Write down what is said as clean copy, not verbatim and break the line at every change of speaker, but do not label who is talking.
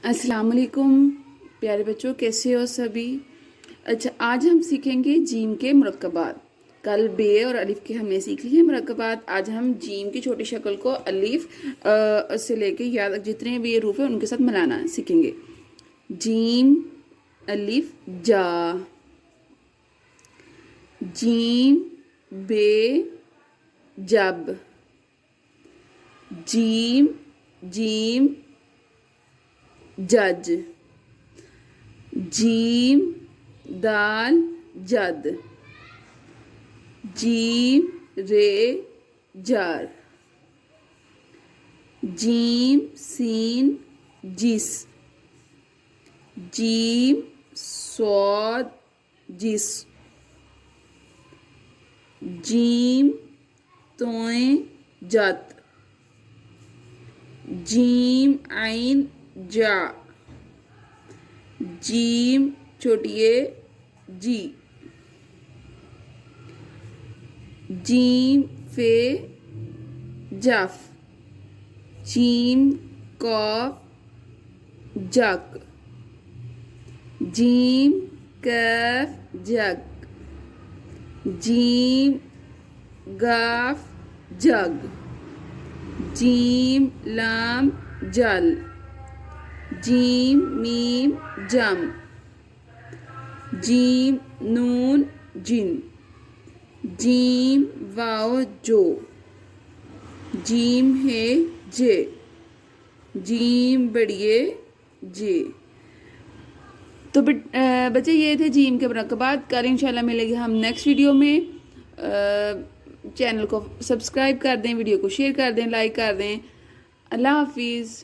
अस्सलाम वालेकुम प्यारे बच्चों, कैसे हो सभी। अच्छा, आज हम सीखेंगे जीम के मुरक्कबात। कल बे और अलिफ के हमने सीख लिए मुरक्कबात। आज हम जीम की छोटी शक्ल को अलिफ से लेके या तक जितने भी हरूफ है उनके साथ मिलाना सीखेंगे। जीम अलिफ जा, जीम बे जब, जीम जीम जज, जीम दाल जद, जीम रे जार, जीम सीन जिस, जीम स्वाद जिस, जीम तोए जत, जीम आइन जा, जीम छोटिए जी, जीम फे जफ, जीम कॉफ जक, जीम कफ जग, जीम गाफ जग, जीम लाम जल, जीम मीम जम, जीम नून जिन, जीम वाओ जो, जीम है जे, जीम बड़िए जे। तो बच्चे ये थे जीम के मुरक्कबात। कल इंशाल्लाह मिलेंगे हम नेक्स्ट वीडियो में। चैनल को सब्सक्राइब कर दें, वीडियो को शेयर कर दें, लाइक कर दें। अल्लाह हाफिज़।